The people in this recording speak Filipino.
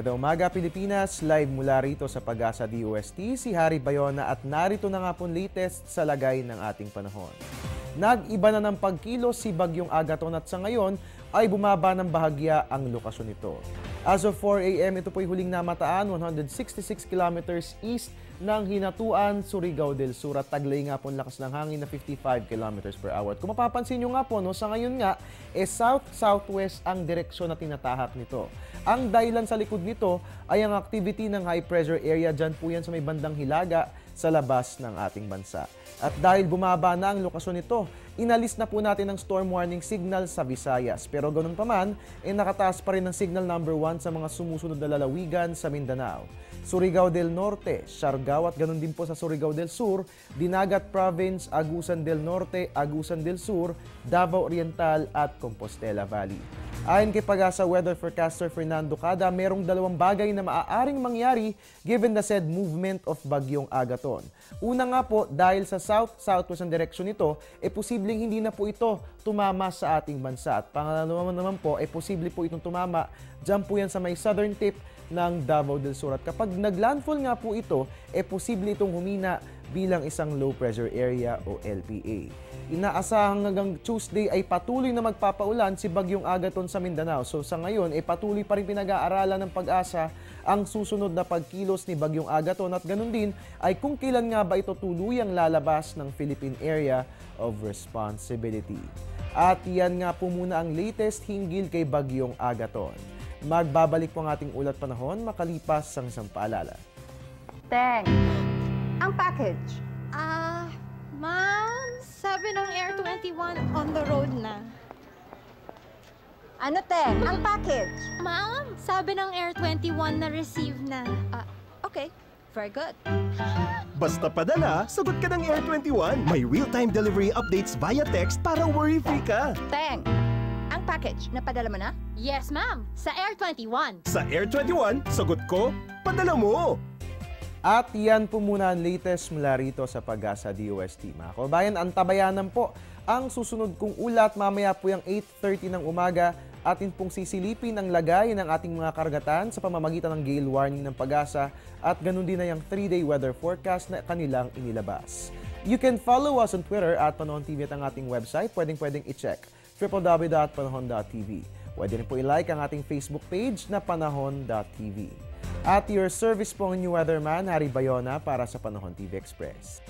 Magandang umaga Pilipinas, live mula rito sa Pag-asa DOST, si Harry Bayona at narito na nga po latest sa lagay ng ating panahon. Nag-iba na ng pagkilos si Bagyong Agaton at sa ngayon ay bumaba ng bahagya ang lokasyon nito. As of 4 a.m. ito po'y huling namataan 166 kilometers east ng Hinatuan, Surigao del Sur at taglay nga po ang lakas ng hangin na 55 kilometers per hour. At kung mapapansin nyo nga po, sa ngayon nga, south-southwest ang direksyon na tinatahak nito. Ang dahilan sa likod nito ay ang activity ng high pressure area, dyan po yan sa may bandang Hilaga sa labas ng ating bansa. At dahil bumaba na ang lokasyon nito, inalis na po natin ang storm warning signal sa Visayas. Pero ganun pa man, nakataas pa rin ang signal number 1 sa mga sumusunod na lalawigan sa Mindanao. Surigao del Norte, Siargao at ganun din po sa Surigao del Sur, Dinagat Province, Agusan del Norte, Agusan del Sur, Davao Oriental at Compostela Valley. Ayon kay Pag-asa Weather Forecaster Fernando Cada, merong dalawang bagay na maaaring mangyari given the said movement of Bagyong Agaton. Una nga po, dahil sa south-southwest ang direksyon nito, posibleng hindi na po ito tumama sa ating bansa. At pangalawa naman po, posible po itong tumama dyan po yan sa may southern tip ng Davao del Sur. At kapag naglandfall nga po ito, posible itong humina bilang isang low pressure area o LPA. Inaasahang hanggang Tuesday ay patuloy na magpapaulan si Bagyong Agaton sa Mindanao. So sa ngayon, patuloy pa rin pinag-aaralan ng Pag-asa ang susunod na pagkilos ni Bagyong Agaton at ganun din ay kung kailan nga ba ito tuluyang lalabas ng Philippine Area of Responsibility. At yan nga po muna ang latest hinggil kay Bagyong Agaton. Magbabalik po ang ating ulat panahon makalipas ang isang paalala. Teng, ang package. Ma'am, sabi ng Air 21 on the road na. Ano, Teng? Ang package. Ma'am, sabi ng Air 21 na receive na. Okay, very good. Basta padala, sagot ka ng Air 21. May real-time delivery updates via text para worry-free ka. Teng, ang package, napadala mo na? Yes, ma'am, sa Air 21. Sa Air 21, sagot ko, padala mo. At yan po muna ang latest mula rito sa Pag-asa DOST. Mga kababayan, antabayanan po ang susunod kong ulat mamaya po yung 8:30 ng umaga. Atin pong sisilipin ang lagay ng ating mga karagatan sa pamamagitan ng gale warning ng Pag-asa at ganun din na yung 3-day weather forecast na kanilang inilabas. You can follow us on Twitter at Panahon TV at ang ating website. Pwedeng i-check www.panahon.tv. Pwede rin po i-like ang ating Facebook page na Panahon.tv. At your service po ang new weatherman, Harry Bayona para sa Panahon TV Express.